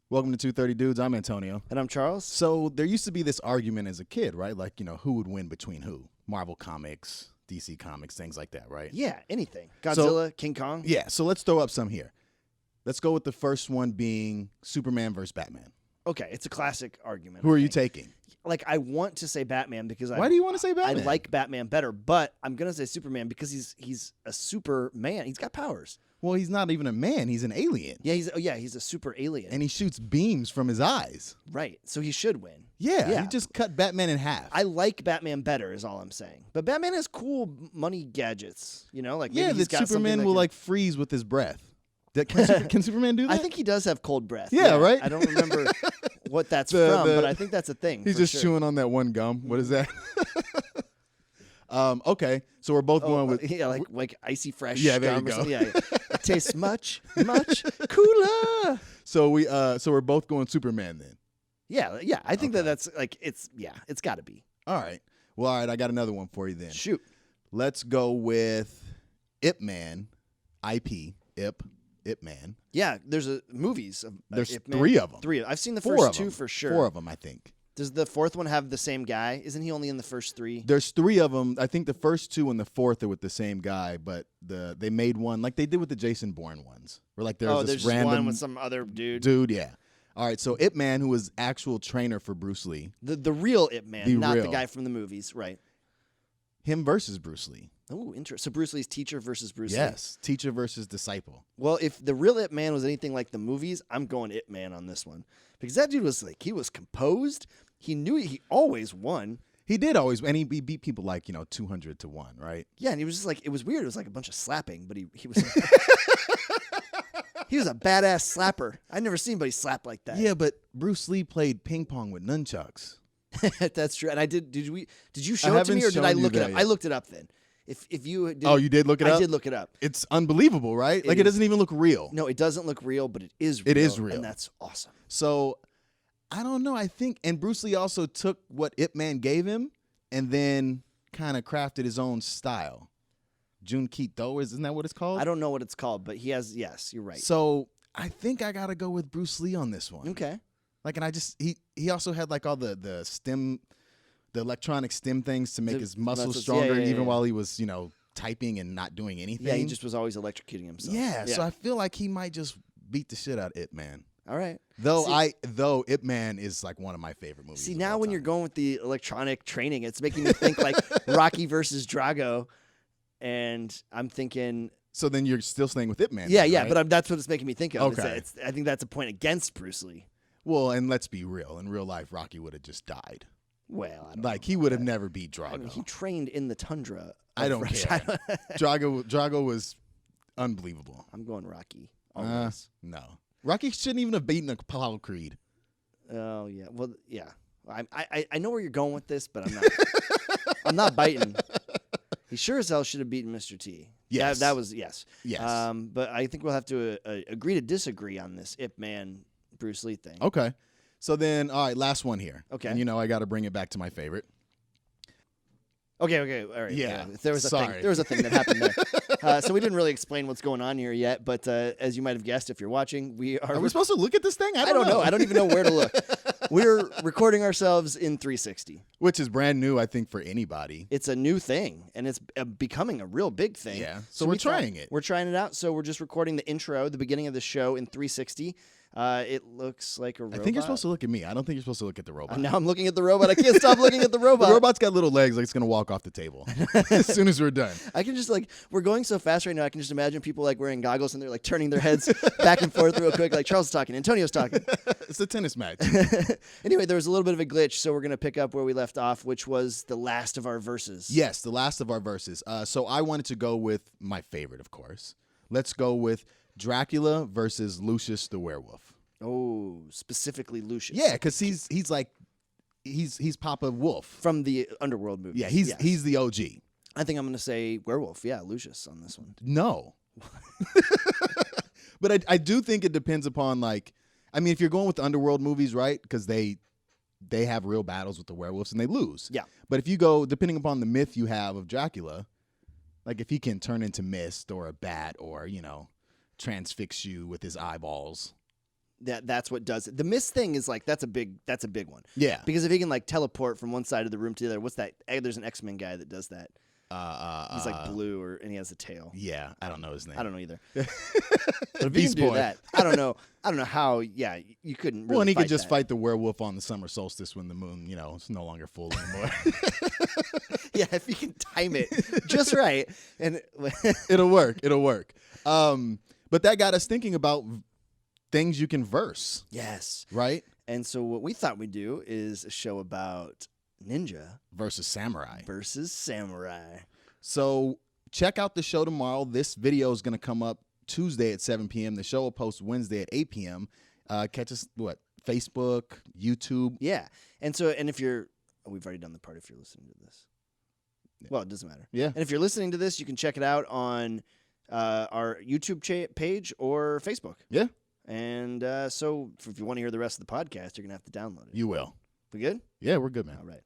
Welcome to 230 Dudes. I'm Antonio. And I'm Charles. So there used to be this argument as a kid, right? Like, who would win between who? Marvel Comics, DC Comics, things like that, right? Yeah, anything. Godzilla, King Kong. Yeah, so let's throw up some here. Let's go with the first one being Superman versus Batman. Okay, it's a classic argument. Who are you taking? Like, I want to say Batman because Why do you want to say Batman? I like Batman better, but I'm going to say Superman because he's a Superman. He's got powers. Well, he's not even a man. He's an alien. Yeah, he's a super alien. And he shoots beams from his eyes. Right, so he should win. Yeah, he just cut Batman in half. I like Batman better is all I'm saying. But Batman has cool money gadgets, like maybe he's got Superman will like freeze with his breath. Can Superman do that? I think he does have cold breath. Yeah, right? I don't remember what that's from, but I think that's a thing. He's just chewing on that one gum. What is that? Okay, so we're both going with like icy fresh. Yeah, there gum you go. Yeah, it tastes much cooler. So we're both going Superman then. Yeah. I think that's like it's got to be. All right. Well, all right. I got another one for you then. Shoot. Let's go with Ip Man. Ip Man. Yeah, there's movies of There's Ip Man. three of them. I've seen the Four first of two them. for sure. 4 of them, I think. Does the fourth one have the same guy? Isn't he only in the first 3? There's 3 of them. I think the first 2 and the 4th are with the same guy, but they made one like they did with the Jason Bourne ones. Where like there's just random one with some other dude. Yeah. All right, so Ip Man, who was actual trainer for Bruce Lee. The real Ip Man, The not the real. guy from the movies, right? Him versus Bruce Lee. Oh, interesting. So Bruce Lee's teacher versus Bruce Lee. Yes, teacher versus disciple. Well, if the real Ip Man was anything like the movies, I'm going Ip Man on this one. Because that dude was he was composed. He knew he always won. He did always, and he beat people like 200 to 1, right? Yeah, and he was just it was weird. It was like a bunch of slapping, but he was he was a badass slapper. I'd never seen anybody slap like that. Yeah, but Bruce Lee played ping pong with nunchucks. That's true. And I did you show it to me or did I look it up? I looked it up then. If you did, you did look it up? I did look it up. It's unbelievable, right? It doesn't even look real. No, it doesn't look real, but it is real. It is real. And that's awesome. So, I don't know. I think, and Bruce Lee also took what Ip Man gave him and then kind of crafted his own style. Junkito, isn't that what it's called? I don't know what it's called, but he has, yes, you're right. So, I think I got to go with Bruce Lee on this one. Okay. Like, and he also had like all the stem, the electronic stem things to make his muscles stronger, even while he was, typing and not doing anything. Yeah, he just was always electrocuting himself. Yeah, so I feel like he might just beat the shit out of Ip Man. All right. Though Ip Man is like one of my favorite movies. See, now when you're going with the electronic training, it's making me think like Rocky versus Drago, and I'm thinking. So then you're still staying with Ip Man. Yeah, then, right? but that's what it's making me think of. Okay. I think that's a point against Bruce Lee. Well, and let's be real. In real life, Rocky would have just died. Well, I don't like know he would have never beat Drago. I mean, he trained in the tundra. I don't care. Drago was unbelievable. I'm going Rocky. Always. No, Rocky shouldn't even have beaten Apollo Creed. Oh yeah. Well, yeah. I know where you're going with this, but I'm not. I'm not biting. He sure as hell should have beaten Mr. T. Yes. That was yes. Yes. But I think we'll have to agree to disagree on this Ip Man Bruce Lee thing. Okay. So then, all right, last one here. Okay. And I got to bring it back to my favorite. Okay, all right. Yeah. There was a thing. There was a thing that happened there. So we didn't really explain what's going on here yet, but as you might have guessed, if you're watching, Are we supposed to look at this thing? I don't know. I don't even know where to look. We're recording ourselves in 360, which is brand new, I think, for anybody. It's a new thing, and it's becoming a real big thing. Yeah. So we're trying it. We're trying it out. So we're just recording the intro, the beginning of the show in 360. It looks like a robot. I think you're supposed to look at me. I don't think you're supposed to look at the robot. Now I'm looking at the robot. I can't stop looking at the robot. The robot's got little legs like it's going to walk off the table as soon as we're done. I can just we're going so fast right now, I can just imagine people wearing goggles and they're turning their heads back and forth real quick. Like Charles is talking, Antonio's talking. It's a tennis match. Anyway, there was a little bit of a glitch, so we're going to pick up where we left off, which was the last of our verses. Yes, the last of our verses. So I wanted to go with my favorite, of course. Let's go with Dracula versus Lucius the werewolf. Oh, specifically Lucius. Yeah, because he's Papa Wolf from the Underworld movie. Yeah, he's the OG. I think I'm going to say werewolf. Yeah, Lucius on this one. No, but I do think it depends upon if you're going with the Underworld movies, right? Because they have real battles with the werewolves and they lose. Yeah. But if you go, depending upon the myth you have of Dracula, like if he can turn into mist or a bat or transfix you with his eyeballs. that's what does it. The mist thing is like that's a big one. Yeah. Because if he can like teleport from one side of the room to the other, what's that? There's an X-Men guy that does that. He's like blue and he has a tail. Yeah, I don't know his name. I don't know either. But if you can do that, I don't know how. Yeah, you couldn't. Really Well, and he could just that. fight the werewolf on the summer solstice when the moon, it's no longer full anymore. Yeah, if you can time it just right, and it'll work. But that got us thinking about things you can verse. Yes. Right. And so what we thought we'd do is a show about ninja versus samurai. So check out the show tomorrow. This video is going to come up Tuesday at 7 p.m. The show will post Wednesday at 8 p.m. Catch us, Facebook, YouTube. Yeah. And if you're, we've already done the part if you're listening to this. Yeah. Well, it doesn't matter. Yeah. And if you're listening to this, you can check it out on our YouTube page or Facebook. Yeah. And so if you want to hear the rest of the podcast, you're going to have to download it. You will. We good? Yeah, we're good, man. All right.